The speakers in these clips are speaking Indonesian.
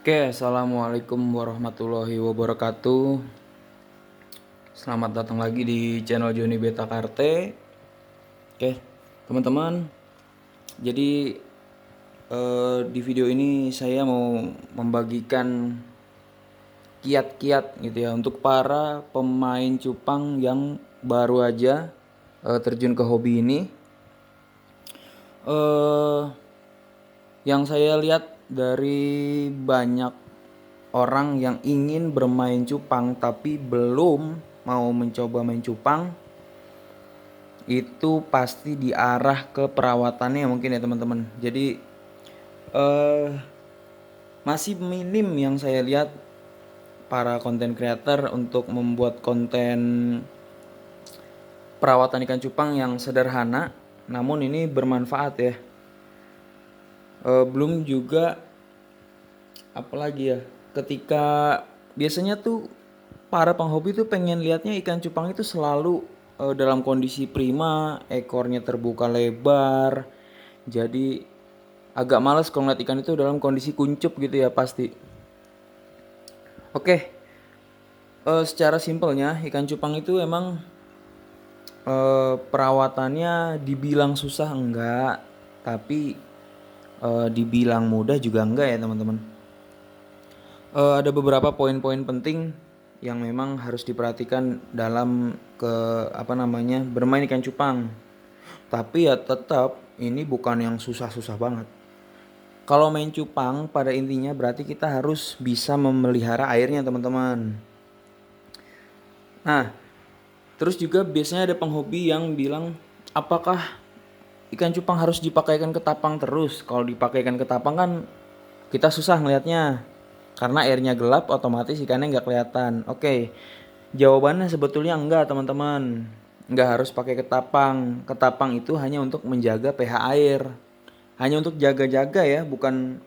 Oke, assalamualaikum warahmatullahi wabarakatuh. Selamat datang lagi di channel Joni Beta Karte. Oke, teman-teman. Jadi di video ini saya mau membagikan kiat-kiat gitu ya untuk para pemain cupang yang baru aja terjun ke hobi ini. Eh, yang saya lihat dari banyak orang yang ingin bermain cupang tapi belum mau mencoba main cupang, itu pasti diarah ke perawatannya mungkin ya teman-teman. Jadi eh masih minim yang saya lihat para konten creator untuk membuat konten perawatan ikan cupang yang sederhana namun ini bermanfaat ya. Belum juga apalagi ya, ketika biasanya tuh para penghobi tuh pengen lihatnya ikan cupang itu selalu dalam kondisi prima, ekornya terbuka lebar. Jadi agak males kalau ngeliat ikan itu dalam kondisi kuncup gitu ya pasti. Oke, secara simpelnya ikan cupang itu emang perawatannya dibilang susah enggak, tapi dibilang mudah juga enggak ya teman-teman. Ada beberapa poin-poin penting yang memang harus diperhatikan dalam bermain ikan cupang. Tapi ya tetap ini bukan yang susah-susah banget. Kalau main cupang pada intinya berarti kita harus bisa memelihara airnya teman-teman. Nah, terus juga biasanya ada penghobi yang bilang, apakah ikan cupang harus dipakaikan ketapang terus? Kalau dipakaikan ketapang kan kita susah ngelihatnya. Karena airnya gelap otomatis ikannya nggak kelihatan. Oke, jawabannya sebetulnya enggak teman-teman. Nggak harus pakai ketapang. Ketapang itu hanya untuk menjaga pH air. Hanya untuk jaga-jaga ya, bukan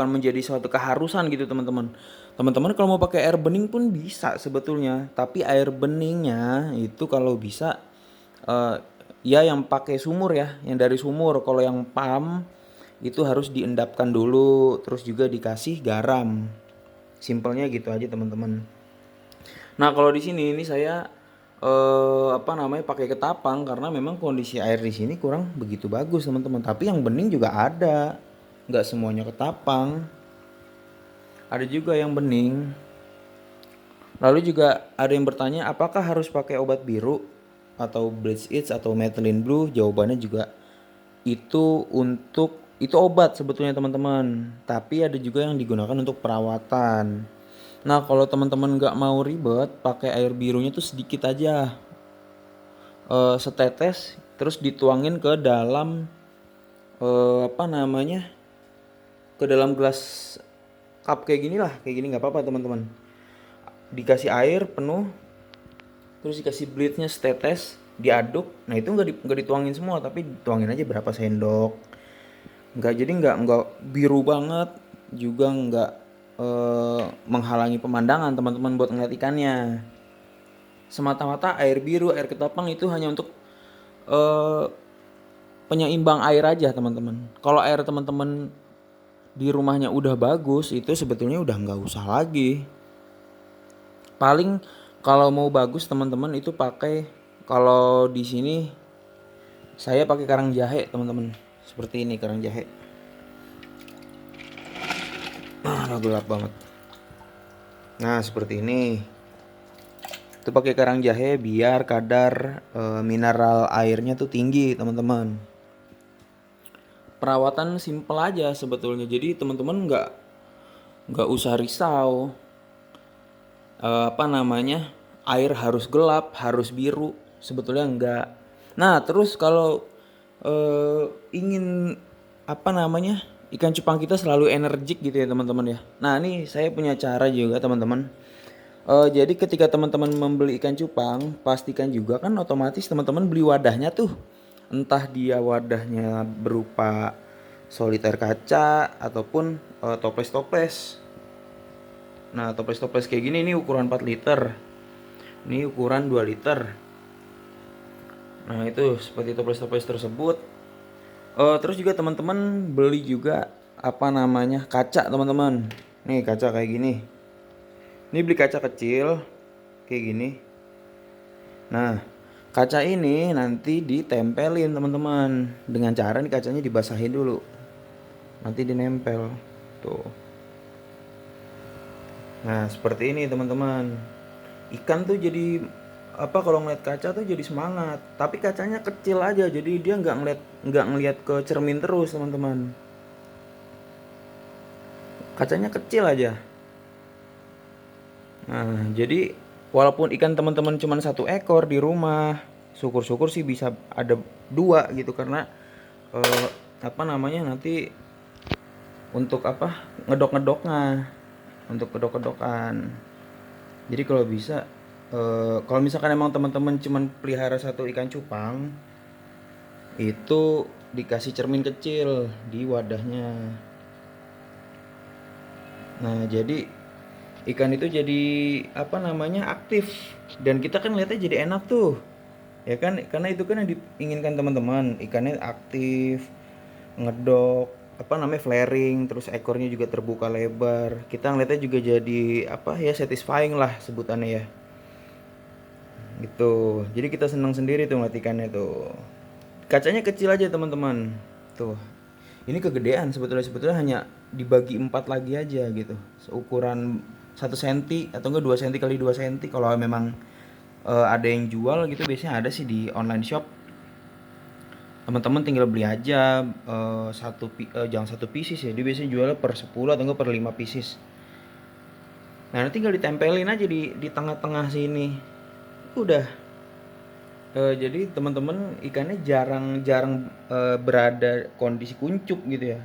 menjadi suatu keharusan gitu teman-teman. Teman-teman kalau mau pakai air bening pun bisa sebetulnya. Tapi air beningnya itu kalau bisa eh, ya yang pakai sumur ya, yang dari sumur. Kalau yang pam itu harus diendapkan dulu, terus juga dikasih garam. Simpelnya gitu aja teman-teman. Nah kalau di sini ini saya pakai ketapang karena memang kondisi air di sini kurang begitu bagus teman-teman. Tapi yang bening juga ada, nggak semuanya ketapang. Ada juga yang bening. Lalu juga ada yang bertanya apakah harus pakai obat biru atau bleach itch atau methylene blue? Jawabannya juga itu obat sebetulnya teman-teman, tapi ada juga yang digunakan untuk perawatan. Nah kalau teman-teman nggak mau ribet, pakai air birunya tuh sedikit aja, setetes, terus dituangin ke dalam eh, apa namanya ke dalam gelas cup kayak gini lah, kayak gini nggak apa-apa teman-teman. Dikasih air penuh, terus dikasih bleachnya setetes, diaduk. Nah itu nggak dituangin semua, tapi dituangin aja berapa sendok. Nggak biru banget, juga nggak menghalangi pemandangan teman-teman buat ngeliat ikannya. Semata-mata air biru, air ketapang itu hanya untuk eh, penyeimbang air aja teman-teman. Kalau air teman-teman di rumahnya udah bagus, itu sebetulnya udah nggak usah lagi. Paling kalau mau bagus teman-teman itu pakai, kalau di sini saya pakai karang jahe teman-teman. Seperti ini karang jahe. Gelap banget. Nah, seperti ini. Itu pakai karang jahe biar kadar mineral airnya tuh tinggi, teman-teman. Perawatan simple aja sebetulnya. Jadi teman-teman nggak usah risau. Air harus gelap, harus biru. Sebetulnya enggak. Nah, terus kalau ingin ikan cupang kita selalu energik gitu ya teman-teman ya. Nah ini saya punya cara juga teman-teman. Jadi ketika teman-teman membeli ikan cupang, pastikan juga kan otomatis teman-teman beli wadahnya tuh. Entah dia wadahnya berupa soliter kaca ataupun toples-toples. Nah toples-toples kayak gini ini ukuran 4 liter. Ini ukuran 2 liter. Nah itu seperti toples-toples tersebut. Terus juga teman-teman beli juga apa namanya, kaca teman-teman. Nih kaca kayak gini. Ini beli kaca kecil kayak gini. Nah, kaca ini nanti ditempelin teman-teman. Dengan cara nih kacanya dibasahin dulu. Nanti dinempel. Tuh. Nah, seperti ini teman-teman. Ikan tuh jadi apa, kalau ngeliat kaca tuh jadi semangat. Tapi kacanya kecil aja, jadi dia nggak ngeliat ke cermin terus teman-teman. Kacanya kecil aja. Nah, jadi walaupun ikan teman-teman cuma satu ekor di rumah, syukur-syukur sih bisa ada dua gitu, karena eh, apa namanya, nanti untuk apa, ngedok-ngedoknya, untuk kedok-kedokan. Jadi kalau bisa, kalau misalkan emang teman-teman cuman pelihara satu ikan cupang, itu dikasih cermin kecil di wadahnya. Nah, jadi ikan itu jadi apa namanya, aktif, dan kita kan lihatnya jadi enak tuh. Ya kan, karena itu kan yang diinginkan teman-teman, ikannya aktif, ngedok, apa namanya, flaring, terus ekornya juga terbuka lebar. Kita ngeliatnya juga jadi apa ya, satisfying lah sebutannya ya. Gitu. Jadi kita senang sendiri tuh ngeliat ikannya tuh. Kacanya kecil aja teman-teman. Tuh. Ini kegedean sebetulnya hanya dibagi 4 lagi aja gitu. Seukuran 1 cm atau enggak 2 cm kali 2 cm, kalau memang ada yang jual gitu, biasanya ada sih di online shop. Teman-teman tinggal beli aja, jangan 1 pieces ya. Dia biasanya jualnya per 10 atau enggak per 5 pieces. Nah, nanti tinggal ditempelin aja di tengah-tengah sini. Udah. Jadi teman-teman ikannya jarang-jarang berada kondisi kuncup gitu ya.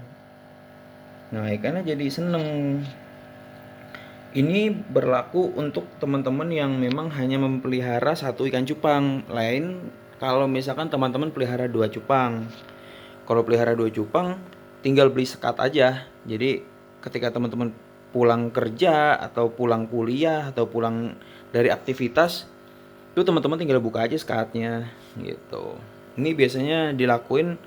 Nah, ikannya jadi seneng. Ini berlaku untuk teman-teman yang memang hanya memelihara satu ikan cupang. Lain kalau misalkan teman-teman pelihara 2 cupang. Kalau pelihara 2 cupang, tinggal beli sekat aja. Jadi ketika teman-teman pulang kerja atau pulang kuliah atau pulang dari aktivitas, itu teman-teman tinggal buka aja sekatnya gitu. Ini biasanya dilakuin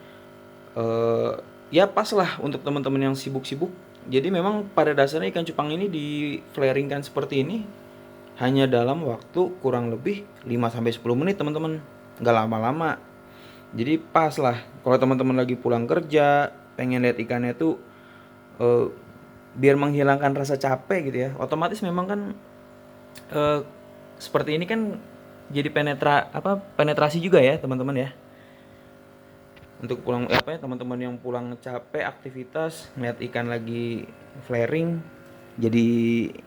eh, ya pas lah untuk teman-teman yang sibuk-sibuk. Jadi memang pada dasarnya ikan cupang ini di flaringkan seperti ini hanya dalam waktu kurang lebih 5 sampai 10 menit teman-teman. Nggak lama-lama. Jadi pas lah kalau teman-teman lagi pulang kerja, pengen lihat ikannya tuh eh, biar menghilangkan rasa capek gitu ya. Otomatis memang kan eh, seperti ini kan jadi penetrasi juga ya teman-teman ya. Untuk pulang apa ya, teman-teman yang pulang capek aktivitas ngeliat ikan lagi flaring, jadi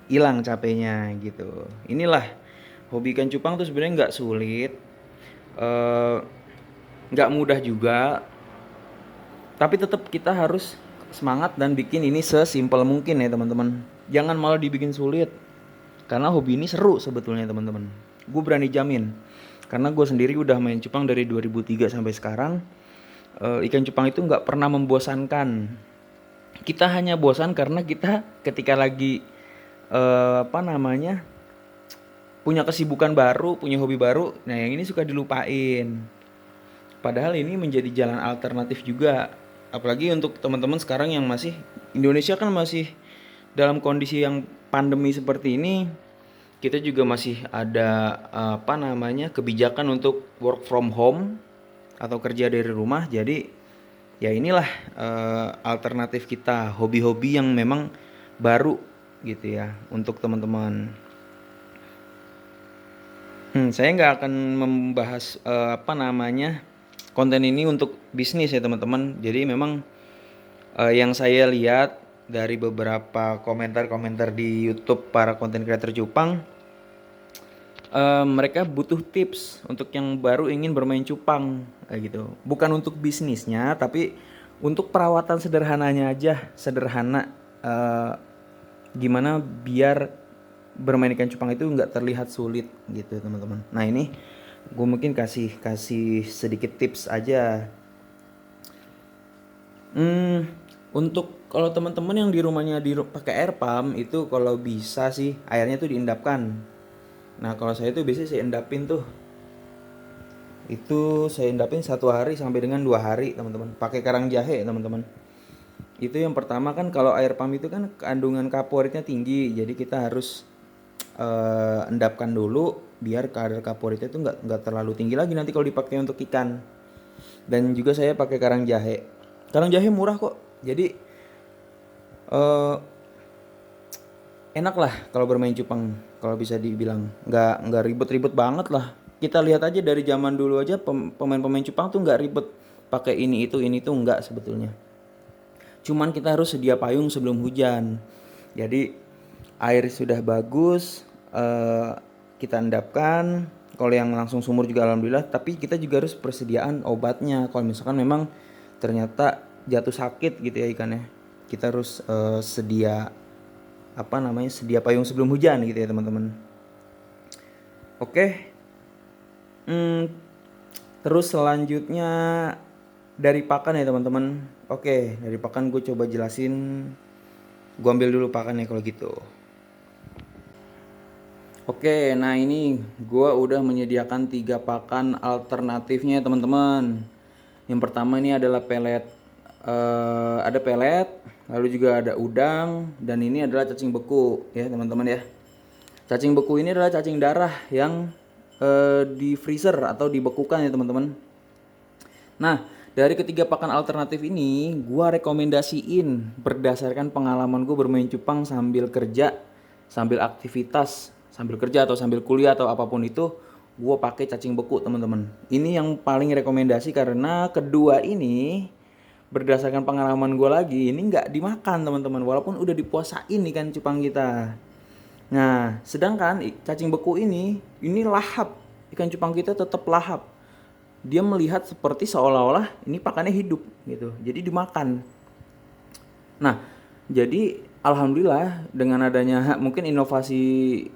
hilang capeknya gitu. Inilah hobi ikan cupang tuh sebenarnya nggak sulit, eh, nggak mudah juga, tapi tetap kita harus semangat dan bikin ini sesimpel mungkin ya teman-teman. Jangan malah dibikin sulit, karena hobi ini seru sebetulnya teman-teman. Gue berani jamin, karena gue sendiri udah main cupang dari 2003 sampai sekarang. Ikan cupang itu nggak pernah membosankan. Kita hanya bosan karena kita ketika lagi apa namanya, punya kesibukan baru, punya hobi baru, nah yang ini suka dilupain. Padahal ini menjadi jalan alternatif juga. Apalagi untuk teman-teman sekarang yang masih, Indonesia kan masih dalam kondisi yang pandemi seperti ini, kita juga masih ada apa namanya, kebijakan untuk work from home atau kerja dari rumah. Jadi ya inilah alternatif kita, hobi-hobi yang memang baru gitu ya untuk teman-teman. Saya nggak akan membahas apa namanya, konten ini untuk bisnis ya teman-teman. Jadi memang yang saya lihat dari beberapa komentar-komentar di YouTube para konten creator cupang, mereka butuh tips untuk yang baru ingin bermain cupang kayak gitu. Bukan untuk bisnisnya, tapi untuk perawatan sederhananya aja, sederhana. eh, Gimana biar bermain ikan cupang itu nggak terlihat sulit gitu teman-teman. Nah ini gue mungkin kasih kasih sedikit tips aja. Untuk kalau teman-teman yang di rumahnya pakai air pump, itu kalau bisa sih airnya tuh diendapkan. Nah kalau saya tuh biasanya saya endapin tuh, itu saya endapin 1 hari sampai dengan 2 hari teman-teman, pakai karang jahe teman-teman. Itu yang pertama kan, kalau air pump itu kan kandungan kaporitnya tinggi, jadi kita harus endapkan dulu biar kadar kaporitnya itu nggak terlalu tinggi lagi nanti kalau dipakai untuk ikan. Dan juga saya pakai karang jahe. Karang jahe murah kok. Jadi eh, enak lah kalau bermain cupang, kalau bisa dibilang nggak ribet-ribet banget lah. Kita lihat aja dari zaman dulu aja, pemain-pemain cupang tuh nggak ribet pakai ini tuh nggak sebetulnya. Cuman kita harus sedia payung sebelum hujan. Jadi air sudah bagus, kita endapkan. Kalau yang langsung sumur juga alhamdulillah, tapi kita juga harus persediaan obatnya. Kalau misalkan memang ternyata jatuh sakit gitu ya ikannya, kita harus sedia sedia payung sebelum hujan gitu ya teman-teman. Oke. Hmm, Terus selanjutnya dari pakan ya teman-teman. Oke, dari pakan gue coba jelasin. Gue ambil dulu pakannya kalau gitu. Oke, nah ini gue udah menyediakan 3 pakan alternatifnya teman-teman. Yang pertama ini adalah pelet, ada pelet, lalu juga ada udang, dan ini adalah cacing beku ya teman-teman ya. Cacing beku ini adalah cacing darah yang di freezer atau dibekukan ya teman-teman. Nah, dari ketiga pakan alternatif ini, gua rekomendasiin berdasarkan pengalaman gue bermain cupang sambil kerja, sambil aktivitas, sambil kerja atau sambil kuliah atau apapun itu, gua pakai cacing beku teman-teman. Ini yang paling rekomendasi karena kedua ini berdasarkan pengalaman gue lagi, ini nggak dimakan teman-teman, walaupun udah dipuasain ikan cupang kita. Nah, sedangkan cacing beku ini lahap, ikan cupang kita tetap lahap. Dia melihat seperti seolah-olah ini pakannya hidup gitu, jadi dimakan. Nah, jadi alhamdulillah dengan adanya mungkin inovasi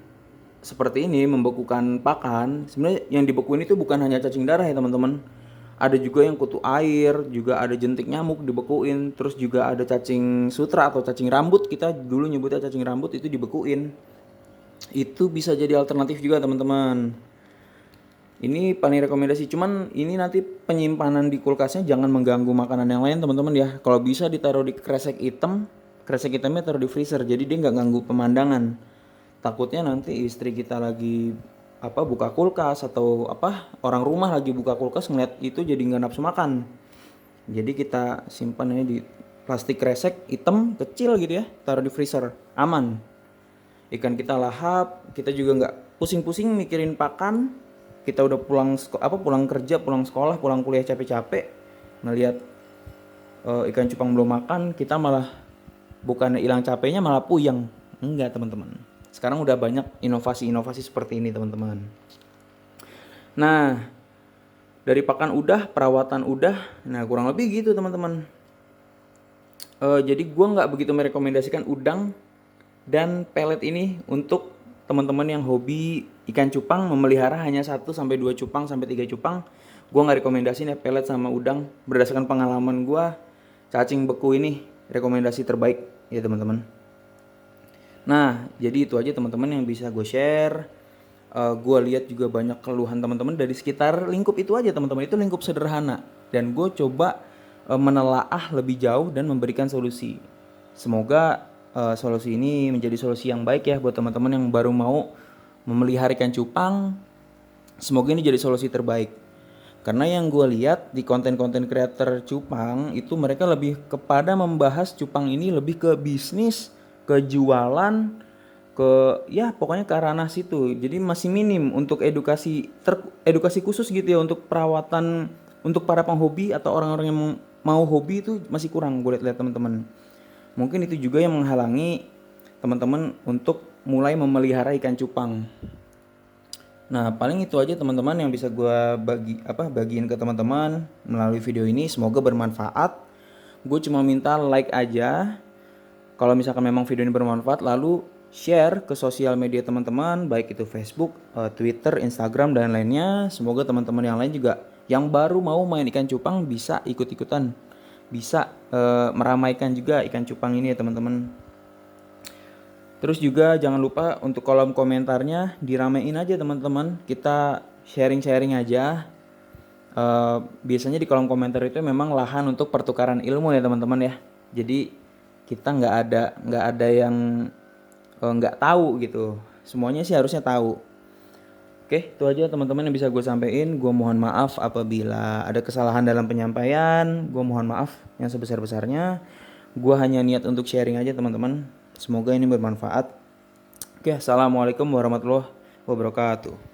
seperti ini membekukan pakan. Sebenarnya yang dibekuin itu bukan hanya cacing darah ya teman-teman, ada juga yang kutu air, juga ada jentik nyamuk dibekuin, terus juga ada cacing sutra atau cacing rambut, kita dulu nyebutnya cacing rambut, itu dibekuin. Itu bisa jadi alternatif juga teman-teman. Ini paling rekomendasi, cuman ini nanti penyimpanan di kulkasnya jangan mengganggu makanan yang lain teman-teman ya. Kalau bisa ditaruh di kresek hitamnya taruh di freezer, jadi dia nggak ganggu pemandangan. Takutnya nanti istri kita lagi buka kulkas atau orang rumah lagi buka kulkas ngeliat itu jadi nggak nafsu makan. Jadi kita simpan ini di plastik kresek hitam kecil gitu ya, taruh di freezer, aman. Ikan kita lahap, kita juga nggak pusing-pusing mikirin pakan. Kita udah pulang kerja, pulang sekolah, pulang kuliah capek-capek, ngelihat ikan cupang belum makan, kita malah bukan hilang capeknya, malah puyeng. Enggak teman-teman, sekarang udah banyak inovasi-inovasi seperti ini teman-teman. Nah, dari pakan udah, perawatan udah, nah kurang lebih gitu teman-teman. Jadi gue nggak begitu merekomendasikan udang dan pelet ini untuk teman-teman yang hobi ikan cupang, memelihara hanya 1-2 cupang sampai 3 cupang. Gue nggak rekomendasiin ya pelet sama udang. Berdasarkan pengalaman gue, cacing beku ini rekomendasi terbaik ya teman-teman. Nah, jadi itu aja teman-teman yang bisa gue share. Gue lihat juga banyak keluhan teman-teman dari sekitar lingkup itu aja teman-teman. Itu lingkup sederhana, dan gue coba menelaah lebih jauh dan memberikan solusi. Semoga solusi ini menjadi solusi yang baik ya buat teman-teman yang baru mau memelihara ikan cupang. Semoga ini jadi solusi terbaik. Karena yang gue lihat di konten-konten creator cupang itu, mereka lebih kepada membahas cupang ini lebih ke bisnis, ke jualan, ke pokoknya ke ranah situ. Jadi masih minim untuk edukasi khusus gitu ya untuk perawatan untuk para penghobi atau orang-orang yang mau hobi, itu masih kurang gue lihat teman-teman. Mungkin itu juga yang menghalangi teman-teman untuk mulai memelihara ikan cupang. Nah, paling itu aja teman-teman yang bisa gue bagiin ke teman-teman melalui video ini. Semoga bermanfaat. Gue cuma minta like aja kalau misalkan memang video ini bermanfaat, lalu share ke sosial media teman-teman, baik itu Facebook, Twitter, Instagram, dan lainnya. Semoga teman-teman yang lain juga yang baru mau main ikan cupang bisa ikut-ikutan, bisa meramaikan juga ikan cupang ini ya teman-teman. Terus juga jangan lupa untuk kolom komentarnya diramein aja teman-teman. Kita sharing-sharing aja. Biasanya di kolom komentar itu memang lahan untuk pertukaran ilmu ya teman-teman ya. Jadi kita nggak ada yang nggak tahu gitu. Semuanya sih harusnya tahu. Oke, itu aja teman-teman yang bisa gue sampaikan. Gue mohon maaf apabila ada kesalahan dalam penyampaian. Gue mohon maaf yang sebesar-besarnya. Gue hanya niat untuk sharing aja teman-teman. Semoga ini bermanfaat. Oke, assalamualaikum warahmatullahi wabarakatuh.